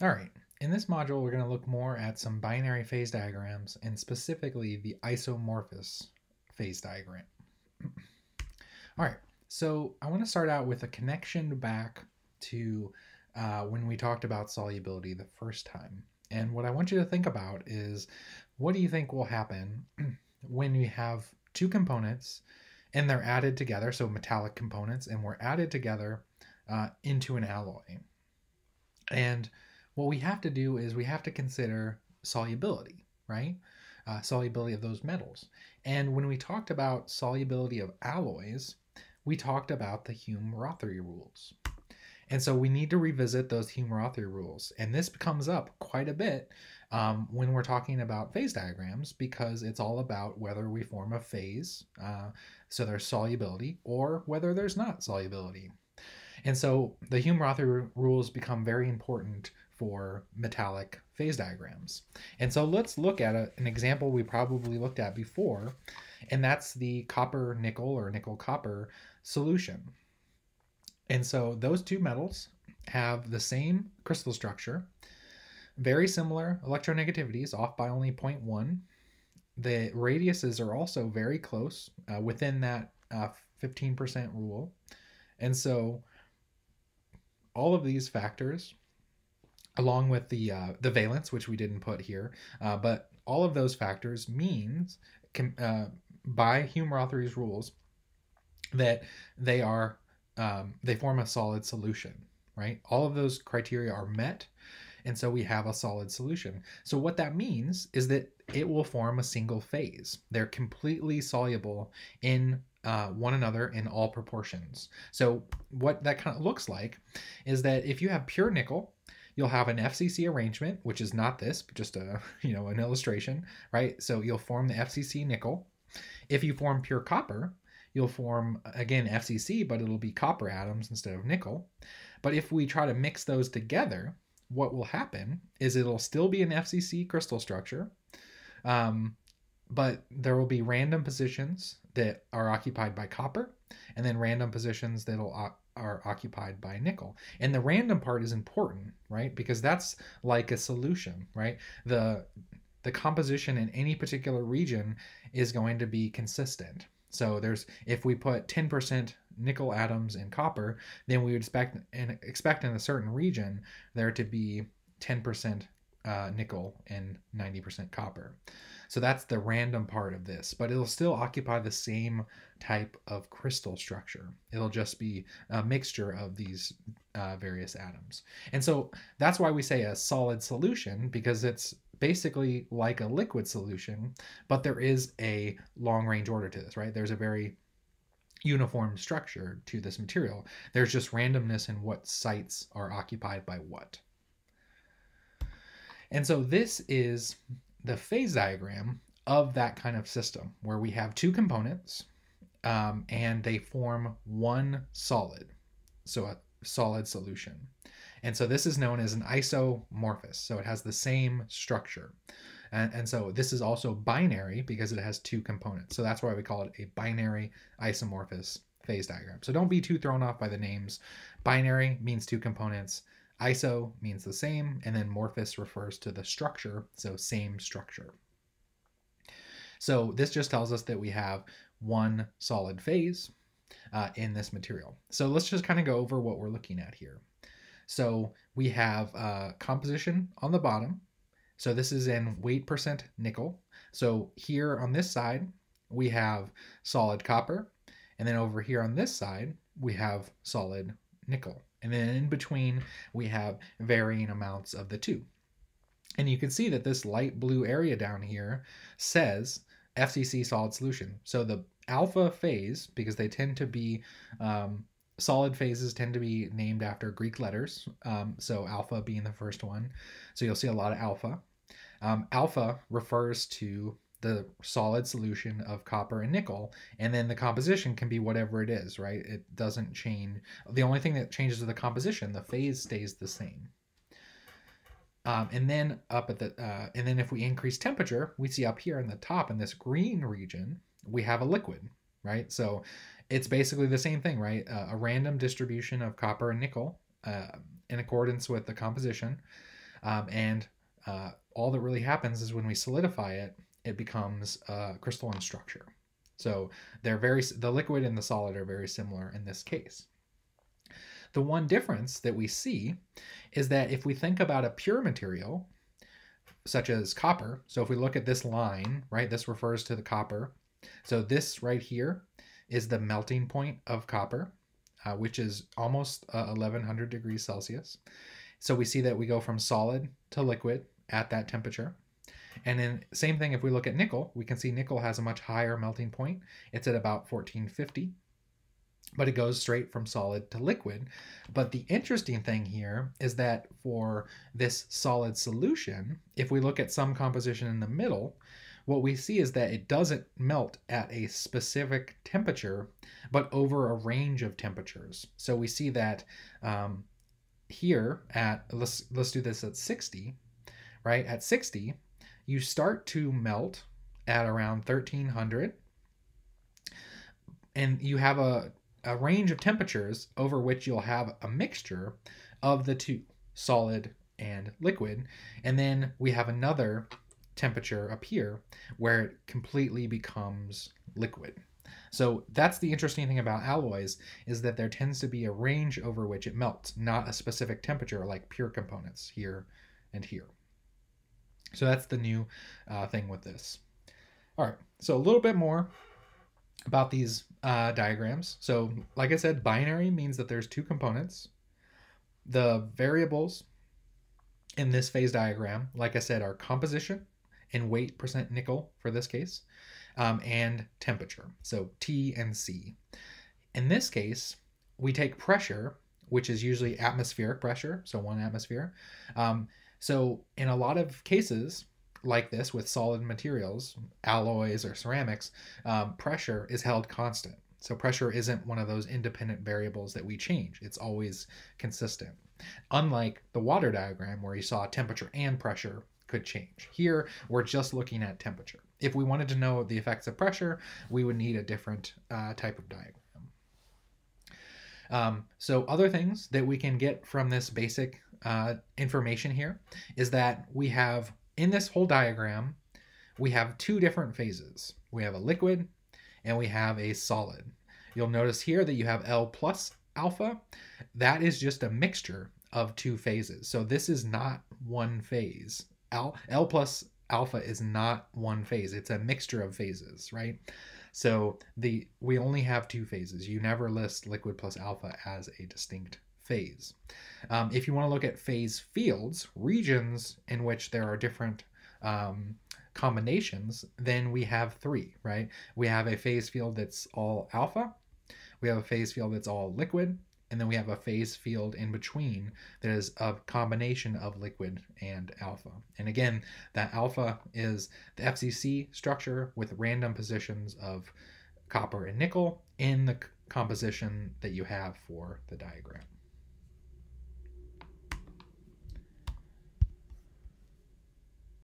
All right, in this module, we're going to look more at some binary phase diagrams and specifically the isomorphous phase diagram. All right, so I want to start out with a connection back to when we talked about solubility the first time. And what I want you to think about is, what do you think will happen when we have two components and they're added together, so metallic components, and we're added together into an alloy? And what we have to do is we have to consider solubility, right? Solubility of those metals. And when we talked about solubility of alloys, we talked about the Hume-Rothery rules. And so we need to revisit those Hume-Rothery rules. And this comes up quite a bit when we're talking about phase diagrams, because it's all about whether we form a phase, so there's solubility, or whether there's not solubility. And so the Hume-Rothery rules become very important for metallic phase diagrams. And so let's look at an example we probably looked at before, and that's the copper-nickel or nickel-copper solution. And so those two metals have the same crystal structure, very similar electronegativities, off by only 0.1. The radiuses are also very close, within that 15% rule. And so all of these factors, along with the valence, which we didn't put here, but all of those factors means, by Hume-Rothery's rules, that they form a solid solution, right? All of those criteria are met, and so we have a solid solution. So what that means is that it will form a single phase. They're completely soluble in one another in all proportions. So what that kind of looks like is that if you have pure nickel, you'll have an FCC arrangement, which is not this, but just an illustration, right? So you'll form the FCC nickel. If you form pure copper, you'll form, again, FCC, but it'll be copper atoms instead of nickel. But if we try to mix those together, what will happen is it'll still be an FCC crystal structure, but there will be random positions that are occupied by copper, and then random positions that are occupied by nickel. And the random part is important, right? Because that's like a solution, right? The composition in any particular region is going to be consistent. So if we put 10% nickel atoms in copper, then we would expect in a certain region there to be 10% nickel and 90% copper. So that's the random part of this, but it'll still occupy the same type of crystal structure. It'll just be a mixture of these various atoms. And so that's why we say a solid solution, because it's basically like a liquid solution, but there is a long range order to this, right? There's a very uniform structure to this material. There's just randomness in what sites are occupied by what. And so this is the phase diagram of that kind of system where we have two components and they form one solid, so a solid solution. And so this is known as an isomorphous, so it has the same structure. And so this is also binary because it has two components. So that's why we call it a binary isomorphous phase diagram. So don't be too thrown off by the names. Binary means two components. Iso means the same, and then morphous refers to the structure, so same structure. So this just tells us that we have one solid phase in this material. So let's just kind of go over what we're looking at here. So we have composition on the bottom. So this is in weight percent nickel. So here on this side, we have solid copper. And then over here on this side, we have solid nickel. And then in between, we have varying amounts of the two. And you can see that this light blue area down here says FCC solid solution. So the alpha phase, because they tend to be, solid phases tend to be named after Greek letters. So alpha being the first one. So you'll see a lot of alpha. Alpha refers to the solid solution of copper and nickel, and then the composition can be whatever it is, right? It doesn't change. The only thing that changes is the composition. The phase stays the same. And then and then if we increase temperature, we see up here in the top in this green region, we have a liquid, right? So it's basically the same thing, right? A random distribution of copper and nickel in accordance with the composition. And all that really happens is when we solidify it, it becomes a crystalline structure. So the liquid and the solid are very similar in this case. The one difference that we see is that if we think about a pure material, such as copper, so if we look at this line, right, this refers to the copper. So this right here is the melting point of copper, which is almost 1100 degrees Celsius. So we see that we go from solid to liquid at that temperature. And then same thing, if we look at nickel, we can see nickel has a much higher melting point. It's at about 1450, but it goes straight from solid to liquid. But the interesting thing here is that for this solid solution, if we look at some composition in the middle, what we see is that it doesn't melt at a specific temperature, but over a range of temperatures. So we see that here at, let's do this at 60, right? At 60, you start to melt at around 1300, and you have a range of temperatures over which you'll have a mixture of the two, solid and liquid. And then we have another temperature up here where it completely becomes liquid. So that's the interesting thing about alloys, is that there tends to be a range over which it melts, not a specific temperature like pure components here and here. So that's the new thing with this. All right, so a little bit more about these diagrams. So like I said, binary means that there's two components. The variables in this phase diagram, like I said, are composition and weight, percent nickel for this case, and temperature, so T and C. In this case, we take pressure, which is usually atmospheric pressure, so 1 atmosphere. So in a lot of cases like this with solid materials, alloys or ceramics, pressure is held constant. So pressure isn't one of those independent variables that we change. It's always consistent. Unlike the water diagram where you saw temperature and pressure could change. Here, we're just looking at temperature. If we wanted to know the effects of pressure, we would need a different type of diagram. So other things that we can get from this basic information here is that we have, in this whole diagram, we have two different phases. We have a liquid and we have a solid. You'll notice here that you have L plus alpha. That is just a mixture of two phases. So this is not one phase. L plus alpha is not one phase. It's a mixture of phases, right? So we only have two phases. You never list liquid plus alpha as a distinct phase. If you want to look at phase fields, regions in which there are different combinations, then we have three, right? We have a phase field that's all alpha, we have a phase field that's all liquid, and then we have a phase field in between that is a combination of liquid and alpha. And again, that alpha is the FCC structure with random positions of copper and nickel in the composition that you have for the diagram.